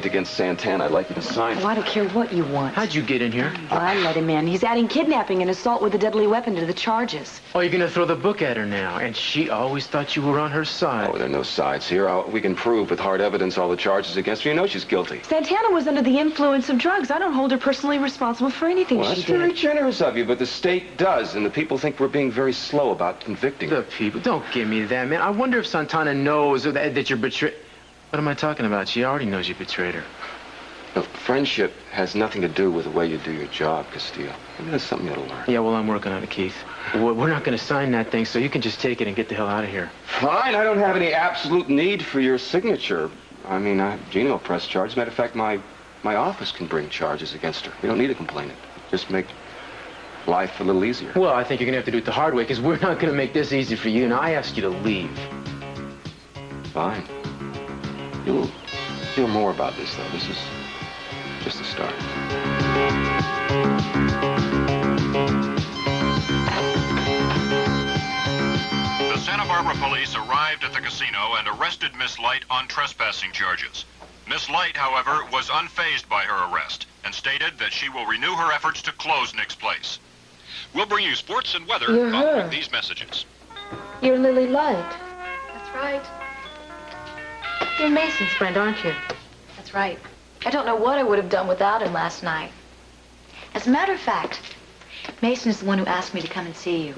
complaint against Santana. I'd like you to sign it. Oh, I don't care what you want. How'd you get in here? Well, I let him in. He's adding kidnapping and assault with a deadly weapon to the charges. Oh, you're gonna throw the book at her now. And she always thought you were on her side. Oh, there are no sides here. We can prove with hard evidence all the charges against her. You know she's guilty. Santana was under the influence of drugs. I don't hold her personally responsible for anything Well, she that's did. very generous of you, but the state does, and the people think we're being very slow about convicting her. The people, don't give me that, man. I wonder if Santana knows that you're betrayed. What am I talking about? She already knows you betrayed her. No, friendship has nothing to do with the way you do your job, Castillo. Maybe that's something you ought to learn. Yeah, well, I'm working on it, Keith. We're not going to sign that thing, so you can just take it and get the hell out of here. Fine, I don't have any absolute need for your signature. I mean, Gina will press charges. Matter of fact, my office can bring charges against her. We don't need a complainant. Just make life a little easier. Well, I think you're going to have to do it the hard way, because we're not going to make this easy for you. Now, I asked you to leave. Fine. You'll hear more about this, though. This is just the start. The Santa Barbara police arrived at the casino and arrested Miss Light on trespassing charges. Miss Light, however, was unfazed by her arrest and stated that she will renew her efforts to close Nick's place. We'll bring you sports and weather following these messages. You're Lily Light. That's right. You're Mason's friend, aren't you? That's right. I don't know what I would have done without him last night. As a matter of fact, Mason is the one who asked me to come and see you.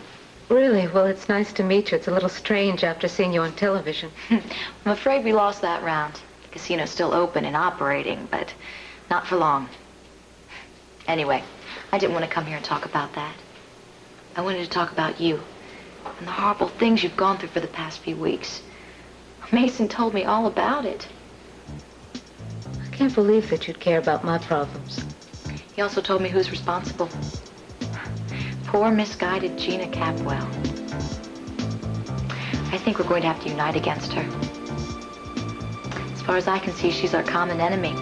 Really? Well, it's nice to meet you. It's a little strange after seeing you on television. I'm afraid we lost that round. The casino's still open and operating, but not for long. Anyway, I didn't want to come here and talk about that. I wanted to talk about you and the horrible things you've gone through for the past few weeks. Mason told me all about it. I can't believe that you'd care about my problems. He also told me who's responsible. Poor, misguided Gina Capwell. I think we're going to have to unite against her. As far as I can see, she's our common enemy.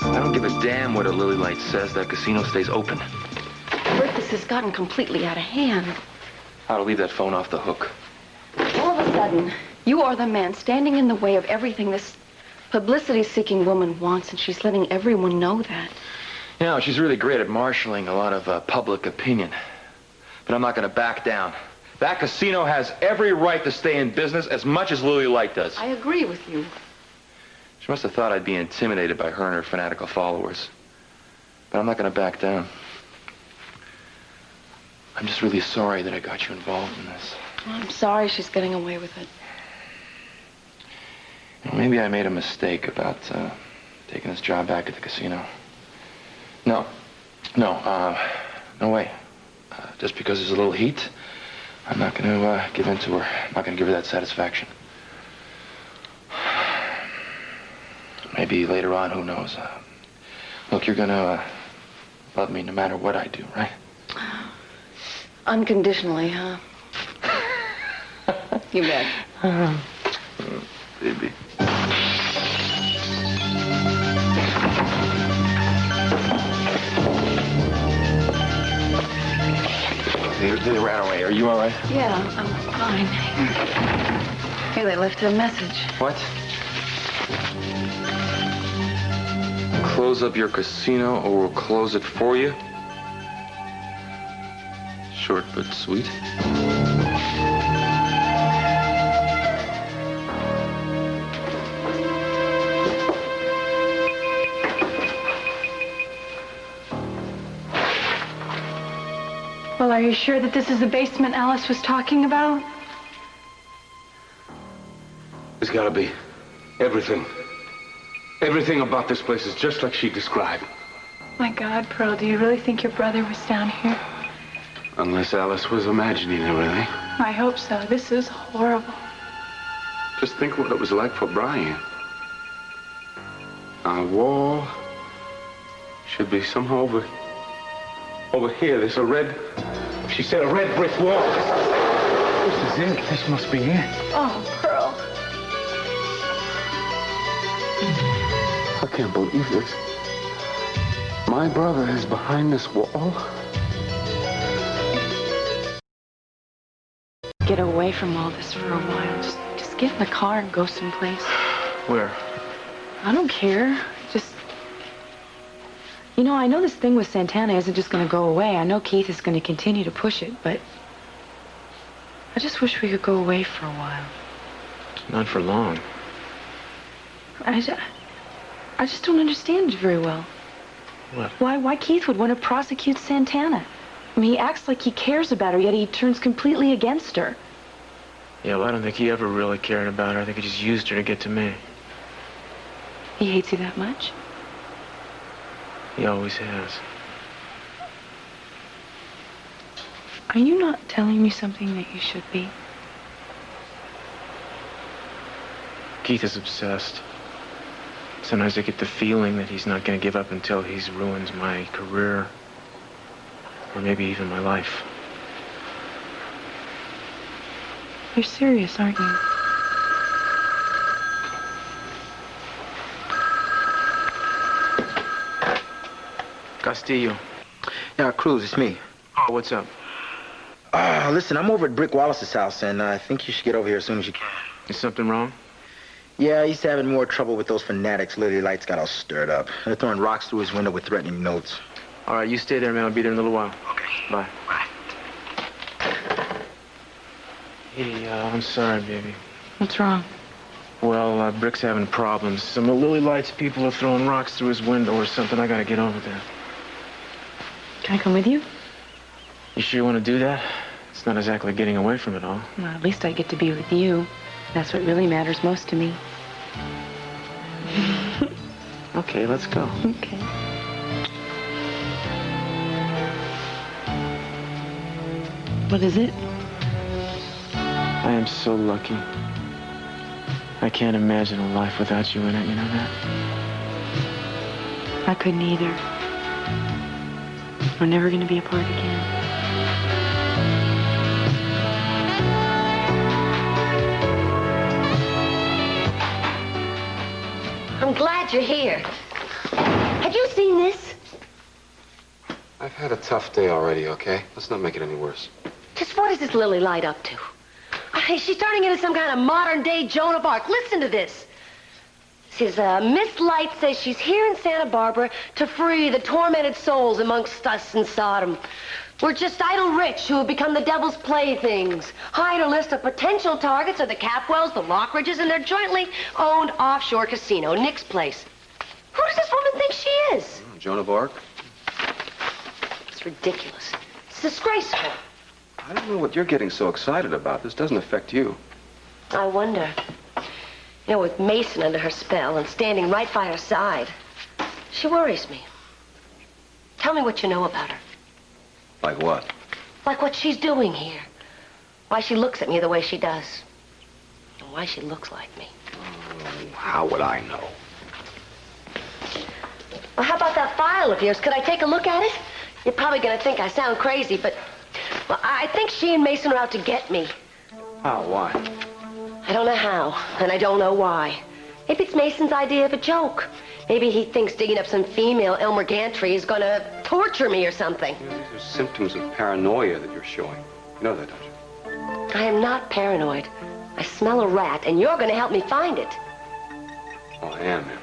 I don't give a damn what a Lily Light says. That casino stays open. Rick, this has gotten completely out of hand. How to leave that phone off the hook. All of a sudden, you are the man standing in the way of everything this publicity-seeking woman wants, and she's letting everyone know that. You know, she's really great at marshaling a lot of public opinion. But I'm not going to back down. That casino has every right to stay in business as much as Lily Light does. I agree with you. She must have thought I'd be intimidated by her and her fanatical followers. But I'm not going to back down. I'm just really sorry that I got you involved in this. I'm sorry she's getting away with it. You know, maybe I made a mistake about taking this job back at the casino. No way. Just because there's a little heat, I'm not going to give in to her. I'm not going to give her that satisfaction. Maybe later on, who knows? Look, you're going to love me no matter what I do, right? Unconditionally, huh? You bet. Baby. They ran away. Are you all right? Yeah, I'm fine. Here, they left a message. What? Close up your casino or we'll close it for you? Short but sweet. Well, are you sure that this is the basement Alice was talking about? It's gotta be. Everything. Everything about this place is just like she described. My God, Pearl, do you really think your brother was down here? Unless Alice was imagining everything. I hope so. This is horrible. Just think what it was like for Brian. Our wall should be somehow over here. There's a red, she said, a red brick wall. This is it. This must be it. Oh, Pearl. I can't believe this. My brother is behind this wall. Get away from all this for a while. Just get in the car and go someplace. Where? I don't care. Just... You know, I know this thing with Santana isn't just going to go away. I know Keith is going to continue to push it, but... I just wish we could go away for a while. Not for long. I just don't understand it very well. What? Why Keith would want to prosecute Santana. I mean, he acts like he cares about her, yet he turns completely against her. Yeah, well, I don't think he ever really cared about her. I think he just used her to get to me. He hates you that much? He always has. Are you not telling me something that you should be? Keith is obsessed. Sometimes I get the feeling that he's not going to give up until he's ruined my career. Or maybe even my life. You're serious, aren't you? Castillo. Yeah, Cruz, it's me. Oh, what's up? Listen, I'm over at Brick Wallace's house, and I think you should get over here as soon as you can. Is something wrong? Yeah, he's having more trouble with those fanatics. Lily Light's got all stirred up. They're throwing rocks through his window with threatening notes. All right, you stay there, man. I'll be there in a little while. Okay. Bye. Bye. Hey, I'm sorry, baby. What's wrong? Well, Brick's having problems. Some of Lily Light's people are throwing rocks through his window or something. I gotta get over there. Can I come with you? You sure you want to do that? It's not exactly getting away from it all. Well, at least I get to be with you. That's what really matters most to me. Okay, let's go. Okay. What is it? I am so lucky. I can't imagine a life without you in it, you know that? I couldn't either. We're never going to be apart again. I'm glad you're here. Have you seen this? I've had a tough day already, okay? Let's not make it any worse. Just what is this Lily Light up to? She's turning into some kind of modern-day Joan of Arc. Listen to this. It says, Miss Light says she's here in Santa Barbara to free the tormented souls amongst us in Sodom. We're just idle rich who have become the devil's playthings. Hide a list of potential targets are the Capwells, the Lockridges, and their jointly owned offshore casino, Nick's Place. Who does this woman think she is? Joan of Arc? It's ridiculous. It's disgraceful. I don't know what you're getting so excited about. This doesn't affect you. I wonder. You know, with Mason under her spell and standing right by her side, she worries me. Tell me what you know about her. Like what? Like what she's doing here. Why she looks at me the way she does. And why she looks like me. Oh, how would I know? Well, how about that file of yours? Could I take a look at it? You're probably going to think I sound crazy, but... Well, I think she and Mason are out to get me. How? Why? I don't know how, and I don't know why. Maybe it's Mason's idea of a joke. Maybe he thinks digging up some female Elmer Gantry is going to torture me or something. You know, these are symptoms of paranoia that you're showing. You know that, don't you? I am not paranoid. I smell a rat, and you're going to help me find it. Oh, I am I?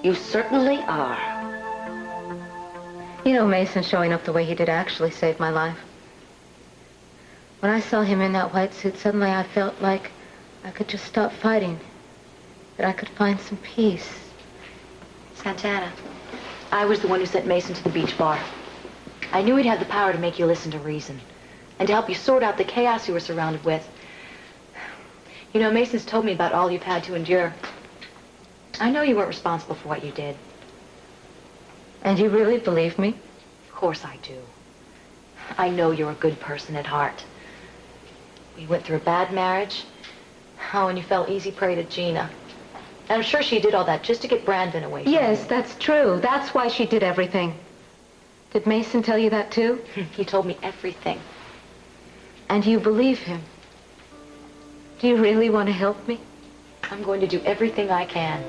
You certainly are. You know, Mason showing up the way he did actually saved my life. When I saw him in that white suit, suddenly I felt like I could just stop fighting. That I could find some peace. Santana, I was the one who sent Mason to the beach bar. I knew he'd have the power to make you listen to reason and to help you sort out the chaos you were surrounded with. You know, Mason's told me about all you've had to endure. I know you weren't responsible for what you did. And you really believe me? Of course I do. I know you're a good person at heart. We went through a bad marriage. Oh, and you fell easy prey to Gina. And I'm sure she did all that just to get Brandon away from Yes, you. that's true. That's why she did everything. Did Mason tell you that too? He told me everything. And you believe him? Do you really want to help me? I'm going to do everything I can.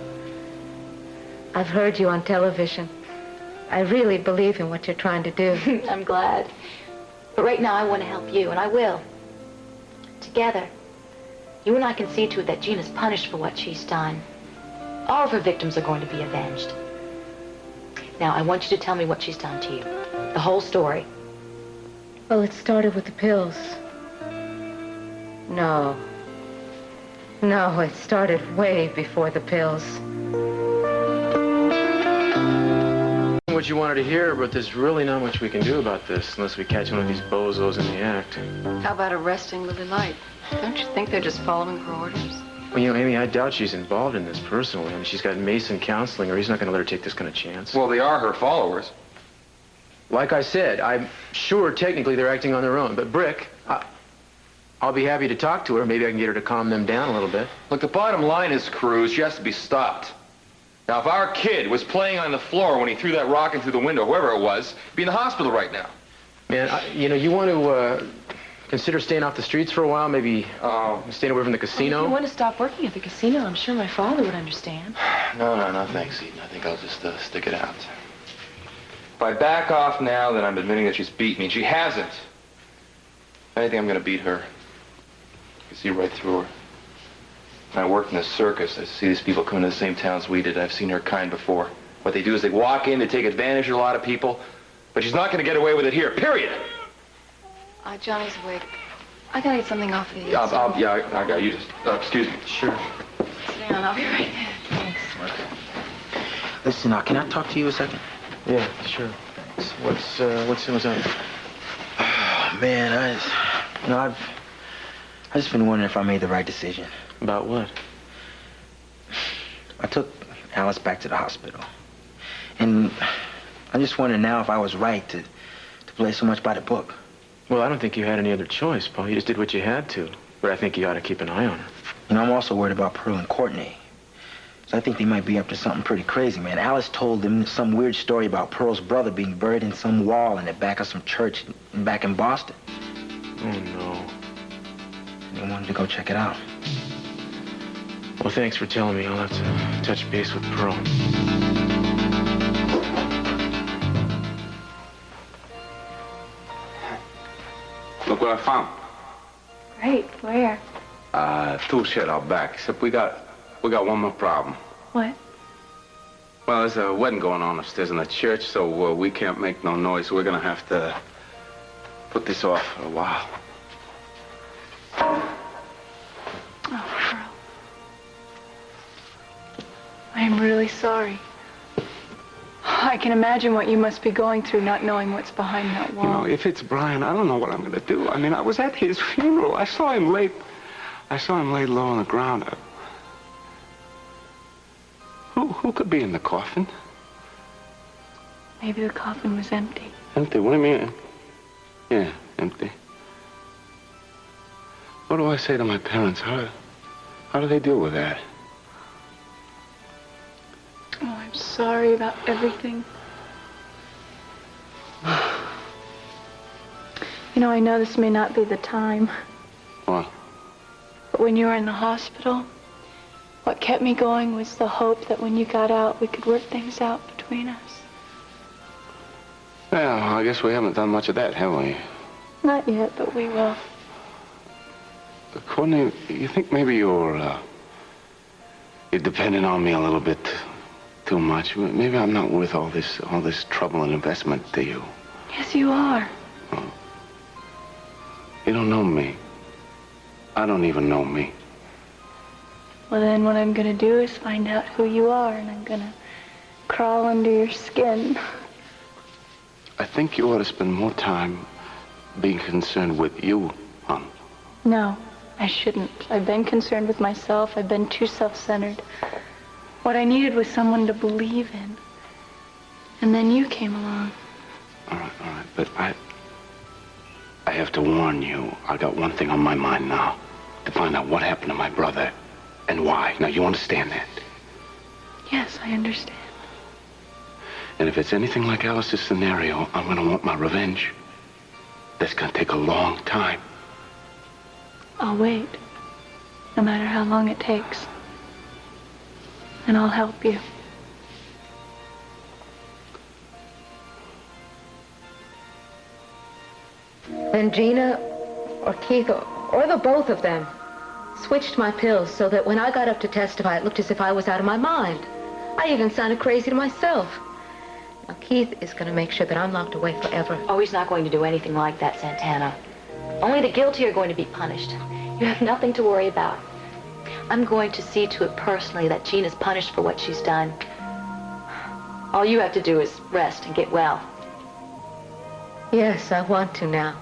I've heard you on television. I really believe in what you're trying to do. I'm glad. But right now I want to help you, and I will. Together, you and I can see to it that Gina's punished for what she's done. All of her victims are going to be avenged. Now, I want you to tell me what she's done to you. The whole story. Well, it started with the pills. No. No, it started way before the pills. What you wanted to hear, but there's really not much we can do about this unless we catch one of these bozos in the act. How about arresting Lily Light? Don't you think they're just following her orders? Well, you know, Amy, I doubt she's involved in this personally. I mean, she's got Mason counseling her. He's not going to let her take this kind of chance. Well, they are her followers. Like I said, I'm sure technically they're acting on their own. But Brick, I'll be happy to talk to her. Maybe I can get her to calm them down a little bit. Look, the bottom line is, Cruz, she has to be stopped. Now, if our kid was playing on the floor when he threw that rock in through the window, whoever it was, he'd be in the hospital right now. Man, you know, you want to consider staying off the streets for a while? Maybe staying away from the casino? Well, if you want to stop working at the casino, I'm sure my father would understand. No, thanks, Eden. I think I'll just stick it out. If I back off now, then I'm admitting that she's beat me, and she hasn't. If anything, I'm going to beat her. You can see right through her. When I worked in the circus, I see these people come into the same towns we did. I've seen her kind before. What they do is they walk in, they take advantage of a lot of people, but she's not going to get away with it here, period. Johnny's awake. I gotta get something off of you. Yeah, I got you. Just, excuse me. Sure. Sit down, I'll be right there. Thanks. Listen, can I talk to you a second? Yeah, sure. What's up? Oh, man, I've just been wondering if I made the right decision. About what? I took Alice back to the hospital. And I just wonder now if I was right to play so much by the book. Well, I don't think you had any other choice, Paul. You just did what you had to. But I think you ought to keep an eye on her. You know, I'm also worried about Pearl and Courtney. So I think they might be up to something pretty crazy, man. Alice told them some weird story about Pearl's brother being buried in some wall in the back of some church back in Boston. Oh, no. They wanted to go check it out. Well, thanks for telling me. I'll have to touch base with Pearl. Look what I found. Great. Where? Tool shed out back. Except we got one more problem. What? Well, there's a wedding going on upstairs in the church, so we can't make no noise. So we're gonna have to put this off for a while. Oh, Pearl. I am really sorry. I can imagine what you must be going through, not knowing what's behind that wall. You know, if it's Brian, I don't know what I'm gonna do. I mean, I was at his funeral. I saw him laid low on the ground. Who could be in the coffin? Maybe the coffin was empty. Empty? What do you mean? Yeah, empty. What do I say to my parents? How do they deal with that? Oh, I'm sorry about everything. You know, I know this may not be the time. What? But when you were in the hospital, what kept me going was the hope that when you got out, we could work things out between us. Well, I guess we haven't done much of that, have we? Not yet, but we will. Courtney, you think maybe you're dependent on me a little bit too much? Maybe I'm not worth all this trouble and investment to you. Yes, you are. Oh. You don't know me. I don't even know me. Well, then what I'm going to do is find out who you are, and I'm going to crawl under your skin. I think you ought to spend more time being concerned with you, hon. No, I shouldn't. I've been concerned with myself. I've been too self-centered. What I needed was someone to believe in. And then you came along. All right. But I have to warn you. I got one thing on my mind now. To find out what happened to my brother and why. Now, you understand that? Yes, I understand. And if it's anything like Alice's scenario, I'm going to want my revenge. That's going to take a long time. I'll wait. No matter how long it takes. And I'll help you. Then Gina or Keith or the both of them Switched my pills so that when I got up to testify, it looked as if I was out of my mind. I even sounded crazy to myself. Now, Keith is going to make sure that I'm locked away forever. Oh, he's not going to do anything like that, Santana. Only the guilty are going to be punished. You have nothing to worry about. I'm going to see to it personally that Gina's punished for what she's done. All you have to do is rest and get well. Yes, I want to now.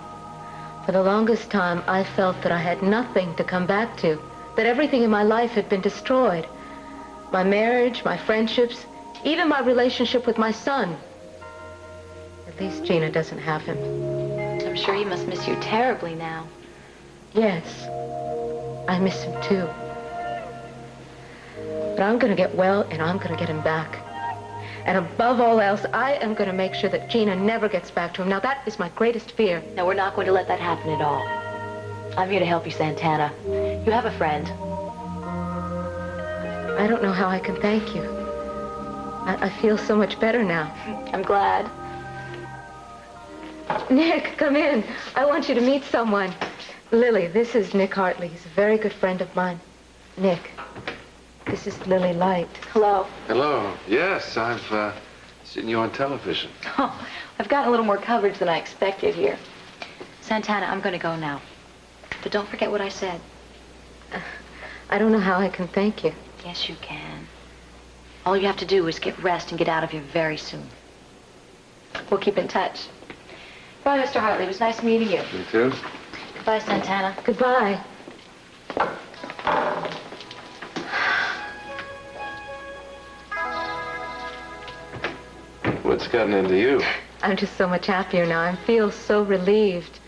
For the longest time, I felt that I had nothing to come back to, that everything in my life had been destroyed. My marriage, my friendships, even my relationship with my son. At least Gina doesn't have him. I'm sure he must miss you terribly now. Yes, I miss him too. But I'm going to get well and I'm going to get him back. And above all else, I am going to make sure that Gina never gets back to him. Now, that is my greatest fear. No, we're not going to let that happen at all. I'm here to help you, Santana. You have a friend. I don't know how I can thank you. I feel so much better now. I'm glad. Nick, come in. I want you to meet someone. Lily, this is Nick Hartley. He's a very good friend of mine. Nick, this is Lily Light. Hello. Hello. Yes, I've seen you on television. Oh, I've gotten a little more coverage than I expected here. Santana, I'm going to go now. But don't forget what I said. I don't know how I can thank you. Yes, you can. All you have to do is get rest and get out of here very soon. We'll keep in touch. Bye, Mr. Hartley. It was nice meeting you. You too? Goodbye, Santana. Goodbye. What's gotten into you? I'm just so much happier now. I feel so relieved.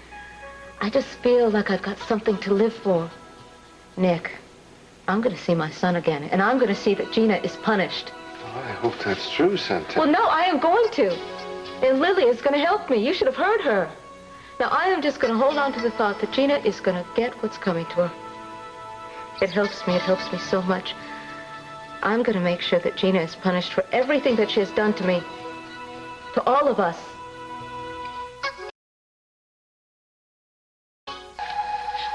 I just feel like I've got something to live for. Nick, I'm going to see my son again, and I'm going to see that Gina is punished. Oh, I hope that's true, Santana. Well, no, I am going to. And Lily is going to help me. You should have heard her. Now, I am just going to hold on to the thought that Gina is going to get what's coming to her. It helps me so much. I'm going to make sure that Gina is punished for everything that she has done to me. To all of us.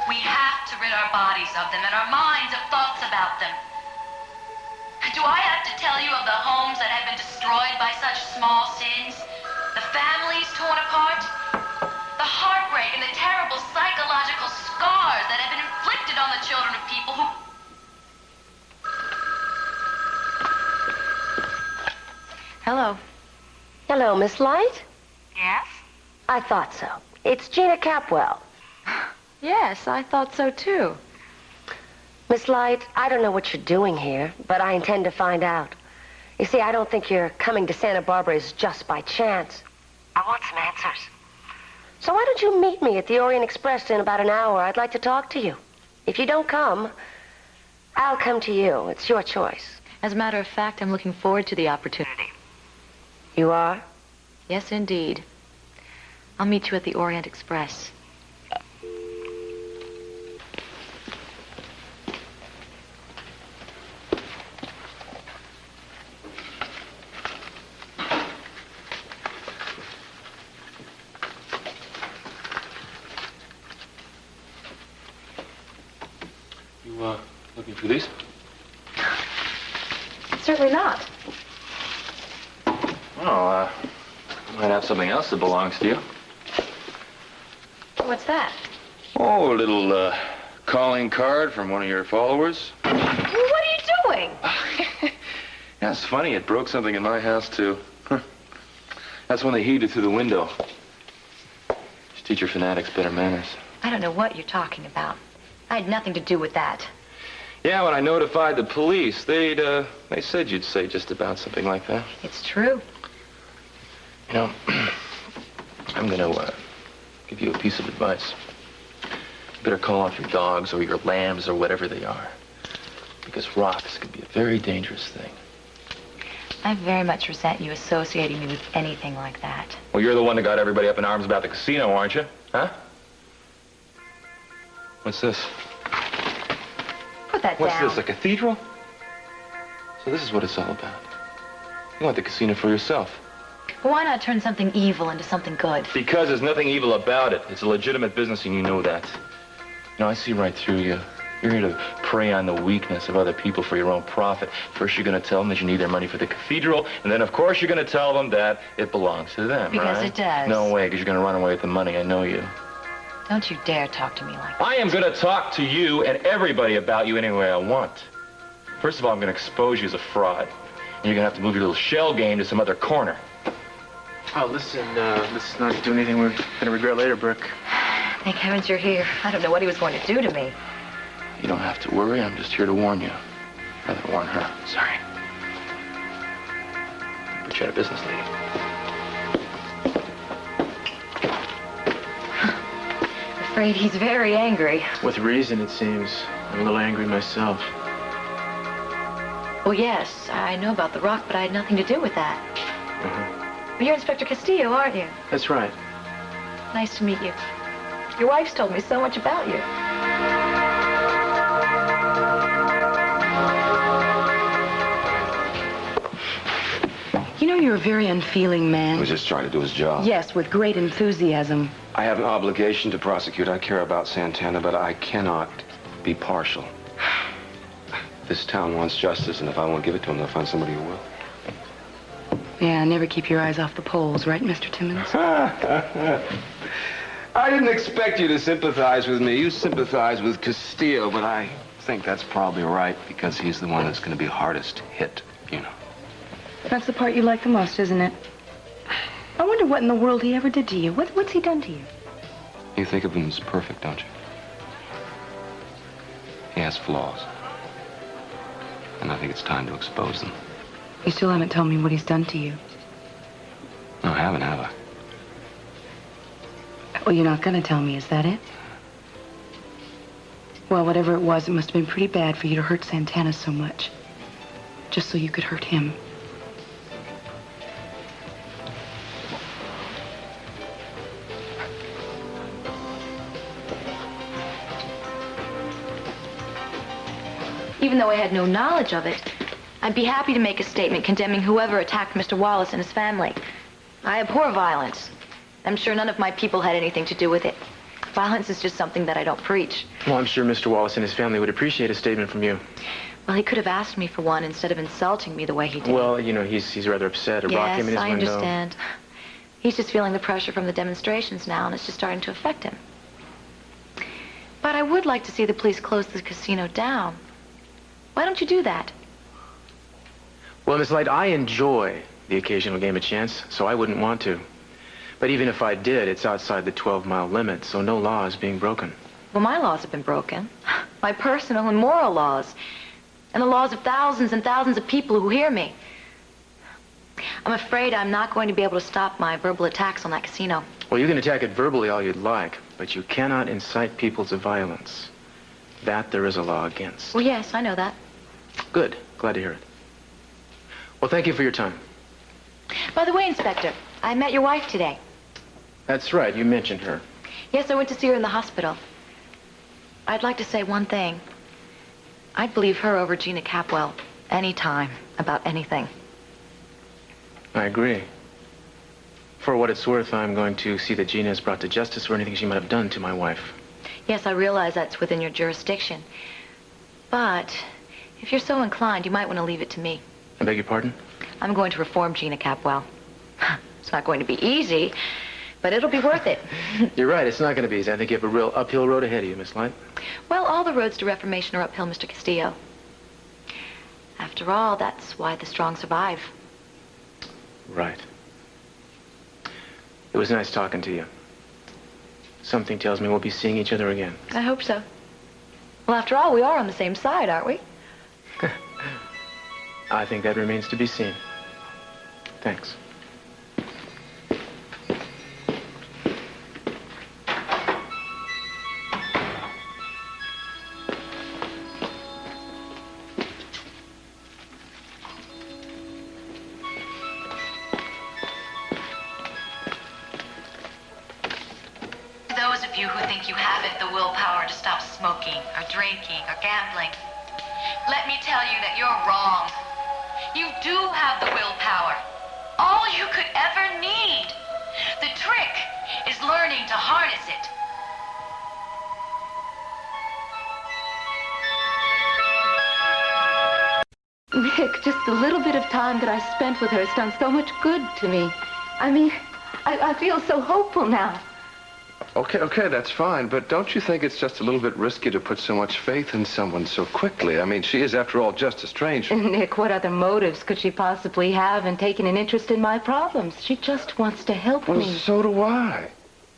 We have to rid our bodies of them and our minds of thoughts about them. Do I have to tell you of the homes that have been destroyed by such small sins? The families torn apart? The heartbreak and the terrible psychological scars that have been inflicted on the children of people who... Hello. Hello, Miss Light? Yes? I thought so. It's Gina Capwell. Yes, I thought so too. Miss Light, I don't know what you're doing here, but I intend to find out. You see, I don't think your coming to Santa Barbara is just by chance. I want some answers. So why don't you meet me at the Orient Express in about an hour? I'd like to talk to you. If you don't come, I'll come to you. It's your choice. As a matter of fact, I'm looking forward to the opportunity. You are? Yes, indeed. I'll meet you at the Orient Express. You, looking for these? Certainly not. Oh, might have something else that belongs to you. What's that? Oh, a little, calling card from one of your followers. What are you doing? Yeah, it's funny. It broke something in my house, too. That's when they heaved it through the window. Just teach your fanatics better manners. I don't know what you're talking about. I had nothing to do with that. Yeah, when I notified the police, they said you'd say just about something like that. It's true. You know, I'm gonna, give you a piece of advice. You better call off your dogs or your lambs or whatever they are. Because rocks can be a very dangerous thing. I very much resent you associating me with anything like that. Well, you're the one that got everybody up in arms about the casino, aren't you? Huh? What's this? Put that What's down. this, a cathedral? So this is what it's all about. You want the casino for yourself. Well, why not turn something evil into something good? Because there's nothing evil about it. It's a legitimate business and you know that. You know, I see right through you. You're here to prey on the weakness of other people for your own profit. First, you're going to tell them that you need their money for the cathedral, and then, of course, you're going to tell them that it belongs to them, Because right? it does. No way, because you're going to run away with the money. I know you. Don't you dare talk to me like that. I am going to talk to you and everybody about you any way I want. First of all, I'm going to expose you as a fraud. And you're going to have to move your little shell game to some other corner. Oh, listen, let's not do anything we're going to regret later, Brick. Thank heavens you're here. I don't know what he was going to do to me. You don't have to worry. I'm just here to warn you. Rather warn her. Sorry. Put you out of business, lady. Afraid he's very angry. With reason, it seems. I'm a little angry myself. Well, yes, I know about the rock, but I had nothing to do with that. Well, you're Inspector Castillo, aren't you? That's right. Nice to meet you. Your wife's told me so much about you. You know, you're a very unfeeling man. He was just trying to do his job. Yes, with great enthusiasm. I have an obligation to prosecute. I care about Santana, but I cannot be partial. This town wants justice, and if I won't give it to them, they'll find somebody who will. Yeah, never keep your eyes off the polls, right, Mr. Timmons? I didn't expect you to sympathize with me. You sympathize with Castillo, but I think that's probably right, because he's the one that's going to be hardest hit, you know. That's the part you like the most, isn't it? I wonder what in the world he ever did to you. What's he done to you? You think of him as perfect, don't you? He has flaws. And I think it's time to expose them. You still haven't told me what he's done to you. No, I haven't, have I? Well, you're not going to tell me, is that it? Well, whatever it was, it must have been pretty bad for you to hurt Santana so much. Just so you could hurt him. Even though I had no knowledge of it, I'd be happy to make a statement condemning whoever attacked Mr. Wallace and his family. I abhor violence. I'm sure none of my people had anything to do with it. Violence is just something that I don't preach. Well, I'm sure Mr. Wallace and his family would appreciate a statement from you. Well, he could have asked me for one instead of insulting me the way he did. Well, you know, he's rather upset. A rock came in his window. Yes, I understand. He's just feeling the pressure from the demonstrations now, and it's just starting to affect him. But I would like to see the police close the casino down. Why don't you do that? Well, Miss Light, I enjoy the occasional game of chance, so I wouldn't want to. But even if I did, it's outside the 12-mile limit, so no law is being broken. Well, my laws have been broken. My personal and moral laws. And the laws of thousands and thousands of people who hear me. I'm afraid I'm not going to be able to stop my verbal attacks on that casino. Well, you can attack it verbally all you'd like, but you cannot incite people to violence. That there is a law against. Well, yes, I know that. Good. Glad to hear it. Well, thank you for your time. By the way, Inspector, I met your wife today. That's right. You mentioned her. Yes, I went to see her in the hospital. I'd like to say one thing. I'd believe her over Gina Capwell any time about anything. I agree. For what it's worth, I'm going to see that Gina is brought to justice for anything she might have done to my wife. Yes, I realize that's within your jurisdiction. But if you're so inclined, you might want to leave it to me. I beg your pardon? I'm going to reform Gina Capwell. It's not going to be easy, but it'll be worth it. You're right, it's not going to be easy. I think you have a real uphill road ahead of you, Miss Light. Well, all the roads to reformation are uphill, Mr. Castillo. After all, that's why the strong survive. Right. It was nice talking to you. Something tells me we'll be seeing each other again. I hope so. Well, after all, we are on the same side, aren't we? I think that remains to be seen. Thanks. Those of you who think you haven't the willpower to stop smoking or drinking or gambling, let me tell you that you're wrong. You do have the willpower. All you could ever need. The trick is learning to harness it. Nick, just the little bit of time that I spent with her has done so much good to me. I mean, I feel so hopeful now. Okay, that's fine. But don't you think it's just a little bit risky to put so much faith in someone so quickly? I mean, she is, after all, just a stranger. Nick, what other motives could she possibly have in taking an interest in my problems? She just wants to help me. Well, so do I.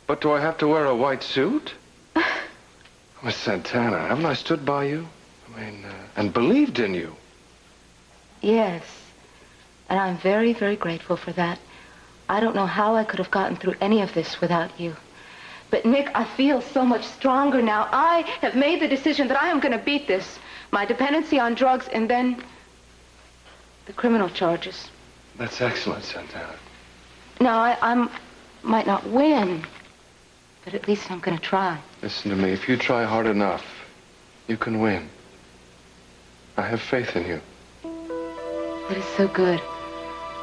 But do I have to wear a white suit? Miss Santana, haven't I stood by you? I mean, and believed in you. Yes. And I'm very, very grateful for that. I don't know how I could have gotten through any of this without you. But, Nick, I feel so much stronger now. I have made the decision that I am going to beat this. My dependency on drugs and then the criminal charges. That's excellent, Santana. Now, I might not win, but at least I'm going to try. Listen to me. If you try hard enough, you can win. I have faith in you. That is so good.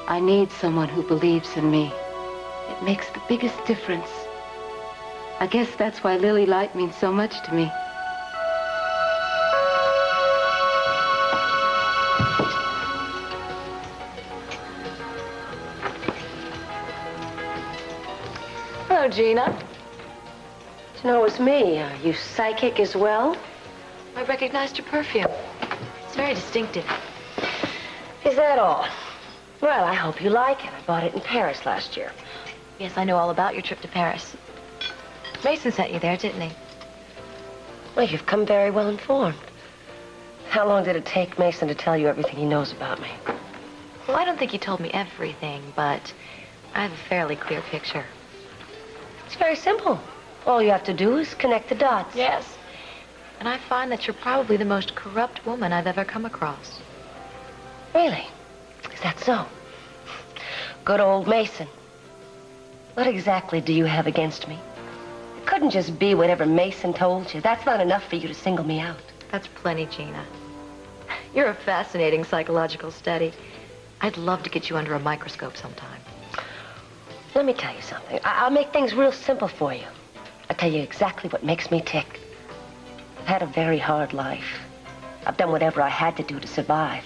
I need someone who believes in me. It makes the biggest difference. I guess that's why Lily Light means so much to me. Hello, Gina. To know it was me. Are you psychic as well? I recognized your perfume. It's very distinctive. Is that all? Well, I hope you like it. I bought it in Paris last year. Yes, I know all about your trip to Paris. Mason sent you there, didn't he? Well, you've come very well informed. How long did it take Mason to tell you everything he knows about me? Well, I don't think he told me everything, but I have a fairly clear picture. It's very simple. All you have to do is connect the dots. Yes. And I find that you're probably the most corrupt woman I've ever come across. Really? Is that so? Good old Mason. What exactly do you have against me? It couldn't just be whatever Mason told you. That's not enough for you to single me out. That's plenty, Gina. You're a fascinating psychological study. I'd love to get you under a microscope sometime. Let me tell you something. I'll make things real simple for you. I'll tell you exactly what makes me tick. I've had a very hard life. I've done whatever I had to do to survive,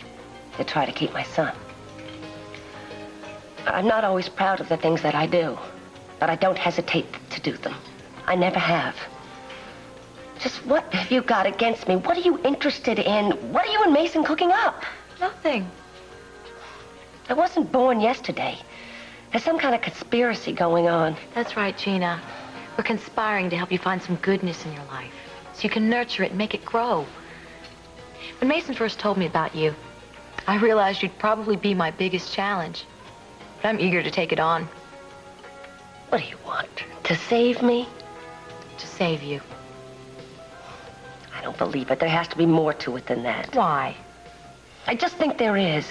to try to keep my son. I'm not always proud of the things that I do, but I don't hesitate to do them. I never have. Just what have you got against me? What are you interested in? What are you and Mason cooking up? Nothing. I wasn't born yesterday. There's some kind of conspiracy going on. That's right, Gina. We're conspiring to help you find some goodness in your life, so you can nurture it and make it grow. When Mason first told me about you, I realized you'd probably be my biggest challenge. But I'm eager to take it on. What do you want? To save me? To save you. I don't believe it. There has to be more to it than that. Why? I just think there is.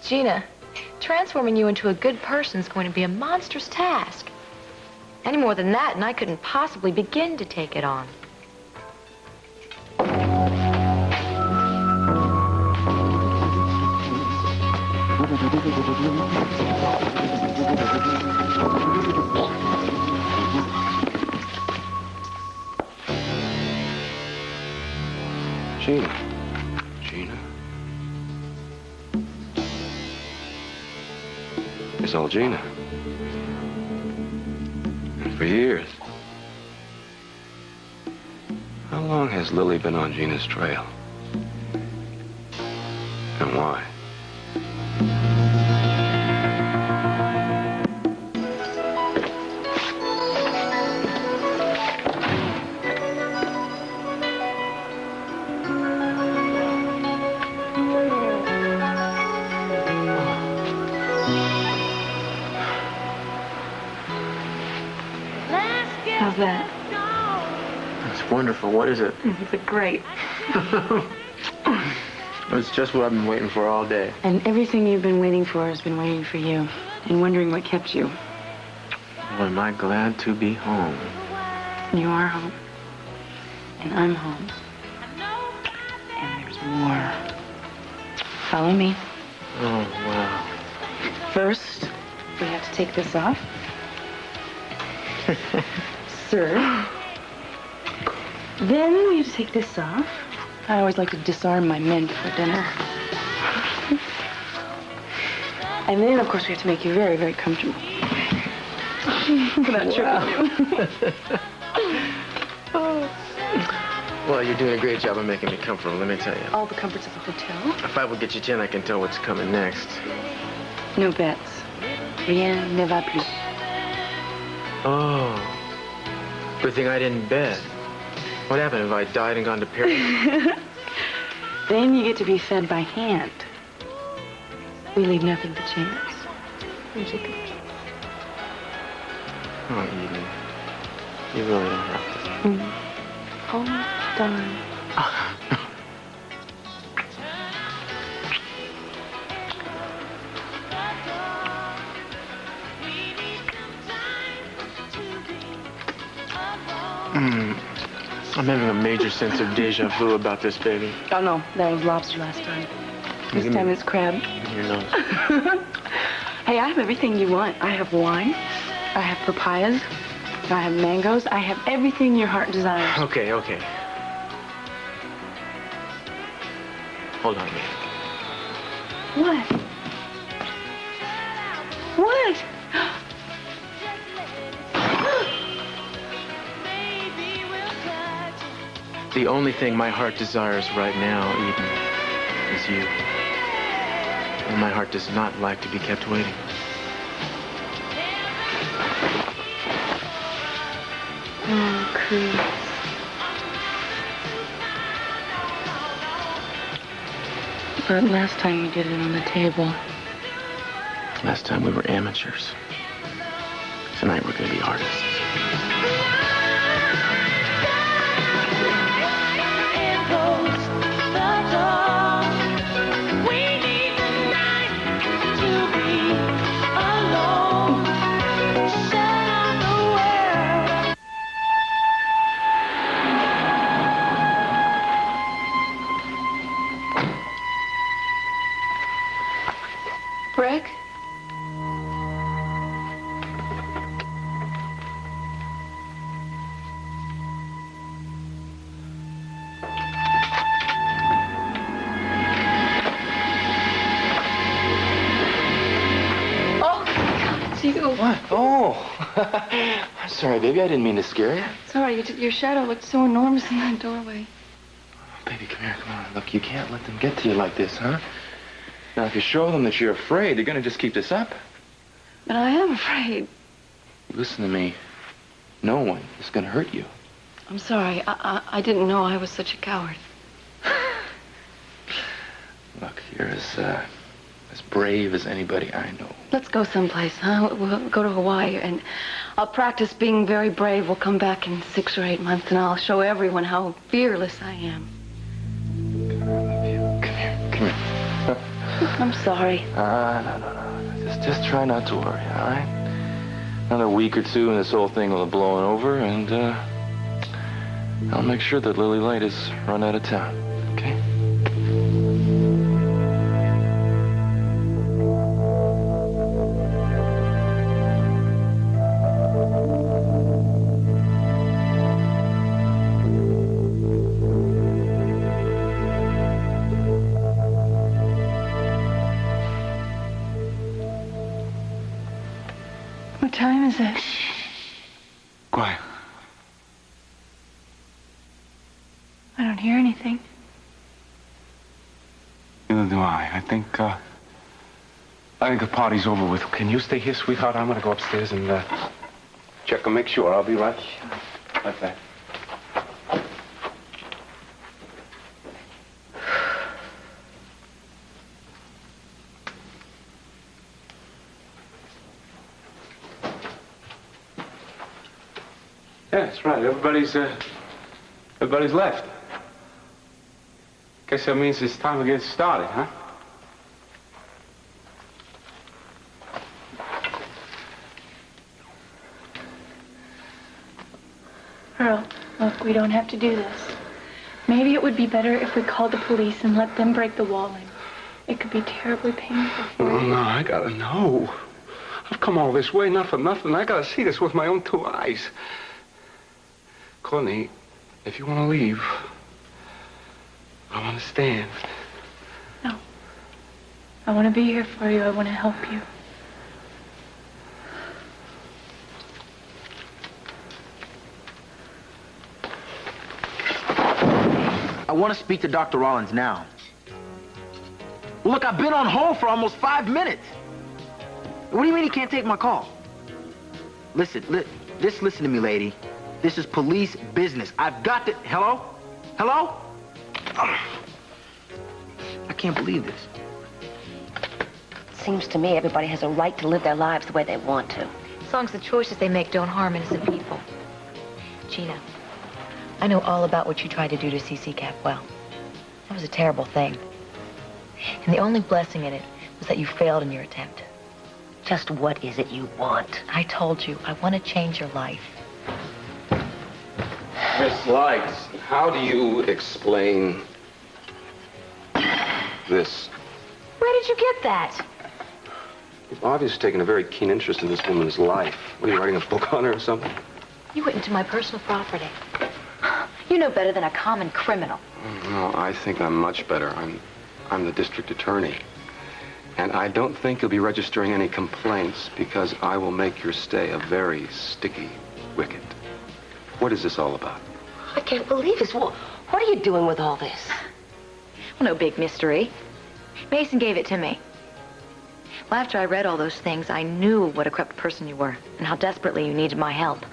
Gina, transforming you into a good person is going to be a monstrous task. Any more than that, and I couldn't possibly begin to take it on. Gina. It's all Gina. And for years. How long has Lily been on Gina's trail? And why? How's that? That's wonderful. What is it? It's great. It's just what I've been waiting for all day. And everything you've been waiting for has been waiting for you. And wondering what kept you. Well, am I glad to be home. You are home. And I'm home. And there's more. Follow me. Oh, wow. First, we have to take this off. Sir. Then we have to take this off. I always like to disarm my men before dinner. And then, of course, we have to make you very, very comfortable. Look at that Well, you're doing a great job of making me comfortable, let me tell you. All the comforts of the hotel. If I would get you 10, I can tell what's coming next. No bets. Rien ne va plus. Oh. Good thing I didn't bet. What happened if I died and gone to Perl? Then you get to be fed by hand. We leave nothing to chance. Oh, Eden. You really don't have to. Oh, darn. I'm having a major sense of deja vu about this, baby. Oh, no. That was lobster last time. This time it's crab. Your nose. Hey, I have everything you want. I have wine. I have papayas. I have mangoes. I have everything your heart desires. Okay. Hold on a minute. What? What? The only thing my heart desires right now, Eden, is you. And my heart does not like to be kept waiting. Oh, Cruz. But last time we did it on the table. Last time we were amateurs. Tonight we're going to be artists. Brick? What? Oh. I'm sorry, baby. I didn't mean to scare you. Sorry, your shadow looked so enormous in that doorway. Baby, come here. Come on. Look, you can't let them get to you like this, huh? Now, if you show them that you're afraid, they're going to just keep this up. But I am afraid. Listen to me. No one is going to hurt you. I'm sorry. I didn't know I was such a coward. Look, you're as brave as anybody I know. Let's go someplace, huh? We'll go to Hawaii, and I'll practice being very brave. We'll come back in 6 or 8 months, and I'll show everyone how fearless I am. Come here. I'm sorry. No. Just try not to worry, all right? Another week or two, and this whole thing will have blown over, and I'll make sure that Lily Light is run out of town, okay? What time is it? Quiet. I don't hear anything. Neither do I. I think the party's over with. Can you stay here, sweetheart? I'm gonna go upstairs and check and make sure. I'll be right back. Yeah, that's right. Everybody's left. Guess that means it's time to get started, huh? Pearl, look, we don't have to do this. Maybe it would be better if we called the police and let them break the wall in. It could be terribly painful for you. No, I gotta know. I've come all this way, not for nothing. I gotta see this with my own 2 eyes. Courtney, if you want to leave, I understand. No. I want to be here for you. I want to help you. want to speak to Dr. Rawlings now. Look, I've been on hold for almost 5 minutes. What do you mean he can't take my call? Listen, just listen to me, lady. This is police business. I've got to... Hello? Hello? I can't believe this. Seems to me everybody has a right to live their lives the way they want to. As long as the choices they make don't harm innocent people. Gina, I know all about what you tried to do to CC Capwell. That was a terrible thing. And the only blessing in it was that you failed in your attempt. Just what is it you want? I told you, I want to change your life. Miss Lights, how do you explain this? Where did you get that? You've obviously taken a very keen interest in this woman's life. What, are you writing a book on her or something? You went into my personal property. You know better than a common criminal. No, I think I'm much better. I'm the district attorney. And I don't think you'll be registering any complaints because I will make your stay a very sticky wicket. What is this all about? I can't believe this. What are you doing with all this? Well, no big mystery. Mason gave it to me. Well, after I read all those things, I knew what a corrupt person you were and how desperately you needed my help.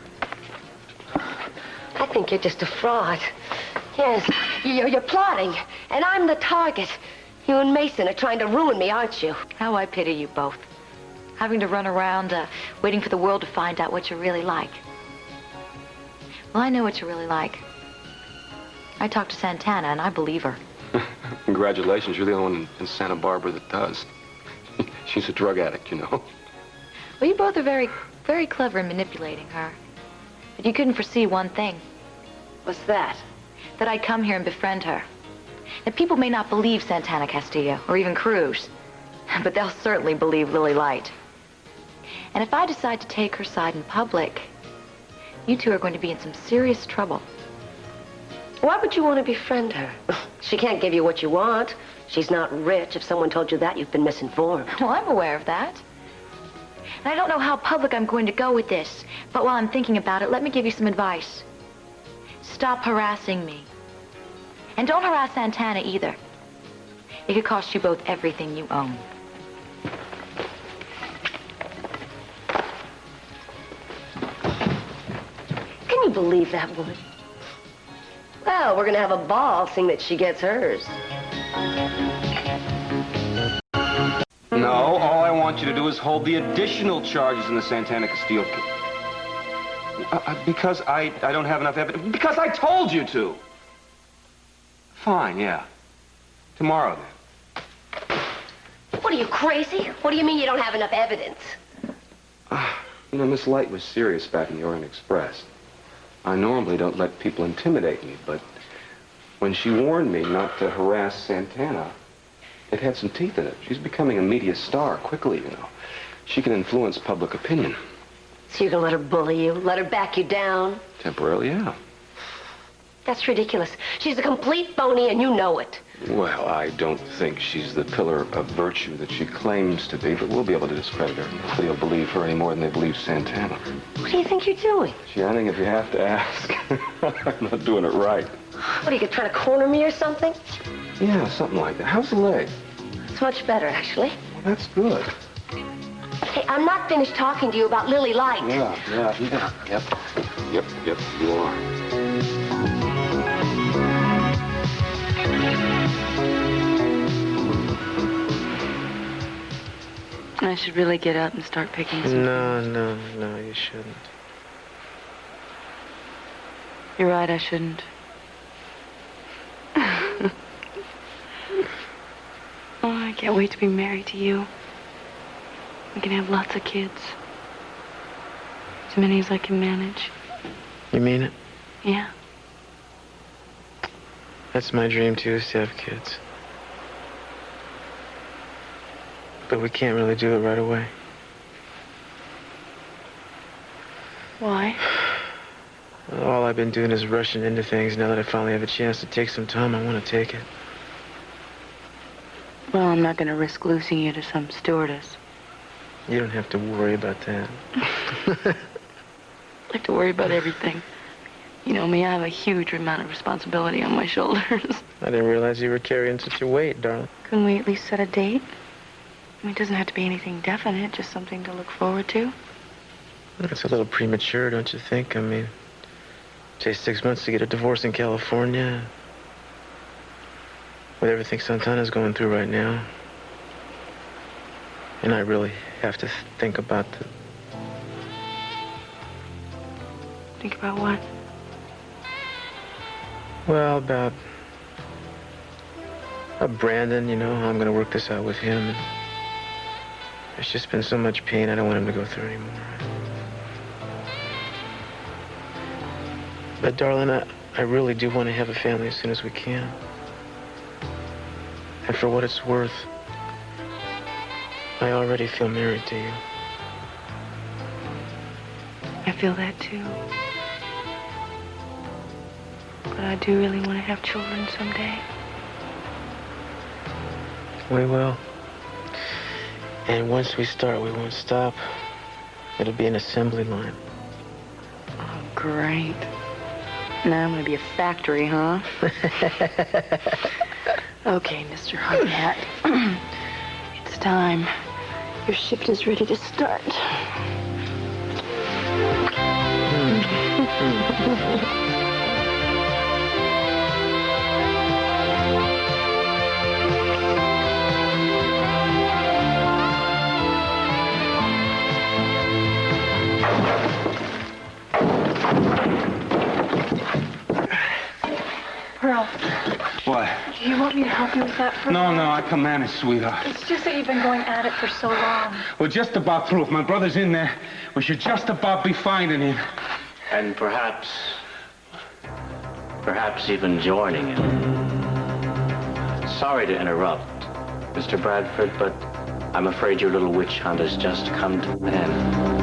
I think you're just a fraud. Yes, you're plotting, and I'm the target. You and Mason are trying to ruin me, aren't you? How I pity you both. Having to run around, waiting for the world to find out what you're really like. Well, I know what you're really like. I talked to Santana, and I believe her. Congratulations, you're the only one in Santa Barbara that does. She's a drug addict, you know. Well, you both are very, very clever in manipulating her. But you couldn't foresee one thing. What's that? That I'd come here and befriend her. Now, people may not believe Santana Castillo, or even Cruz, but they'll certainly believe Lily Light. And if I decide to take her side in public, you two are going to be in some serious trouble. Why would you want to befriend her? She can't give you what you want. She's not rich. If someone told you that, you've been misinformed. Well, I'm aware of that. And I don't know how public I'm going to go with this, but while I'm thinking about it, let me give you some advice. Stop harassing me. And don't harass Santana either. It could cost you both everything you own. Can you believe that woman? Well, we're going to have a ball seeing that she gets hers. No, all I want you to do is hold the additional charges in the Santana Castillo case. Because I don't have enough evidence. Because I told you to. Fine, yeah. Tomorrow, then. What, are you crazy? What do you mean you don't have enough evidence? You know, Miss Light was serious back in the Orient Express. I normally don't let people intimidate me, but when she warned me not to harass Santana, it had some teeth in it. She's becoming a media star quickly, you know. She can influence public opinion. So you're gonna let her bully you? Let her back you down? Temporarily, yeah. That's ridiculous. She's a complete phony, and you know it. Well, I don't think she's the pillar of virtue that she claims to be, but we'll be able to discredit her. Nobody will believe her any more than they believe Santana. What do you think you're doing? Gee, I think if you have to ask, I'm not doing it right. What, are you trying to corner me or something? Yeah, something like that. How's the leg? It's much better, actually. Well, that's good. Hey, I'm not finished talking to you about Lily Light. Yeah. Yep, you are. I should really get up and start picking some. No, you shouldn't. You're right, I shouldn't. Oh, I can't wait to be married to you. We can have lots of kids. As many as I can manage. You mean it? Yeah. That's my dream, too, is to have kids. But we can't really do it right away. Why? Well, all I've been doing is rushing into things. Now that I finally have a chance to take some time, I want to take it. Well, I'm not going to risk losing you to some stewardess. You don't have to worry about that. I like to worry about everything. You know me, I have a huge amount of responsibility on my shoulders. I didn't realize you were carrying such a weight, darling. Couldn't we at least set a date? I mean, it doesn't have to be anything definite, just something to look forward to. That's a little premature, don't you think? I mean, it takes 6 months to get a divorce in California. With everything Santana's going through right now. And I really have to think about the... Think about what? Well, about Brandon, you know, how I'm gonna work this out with him. And there's just been so much pain I don't want him to go through anymore. But darling, I really do want to have a family as soon as we can. And for what it's worth, I already feel married to you. I feel that too. But I do really want to have children someday. We will. And once we start, we won't stop. It'll be an assembly line. Oh, great. Now I'm going to be a factory, huh? Okay, Mr. Hardhat. It's time. Your shift is ready to start. Pearl. What? Do you want me to help you with that first? No, I can manage, sweetheart. It's just that you've been going at it for so long. We're just about through. If my brother's in there, we should just about be finding him. And perhaps even joining him. Sorry to interrupt, Mr. Bradford, but I'm afraid your little witch hunt has just come to an end.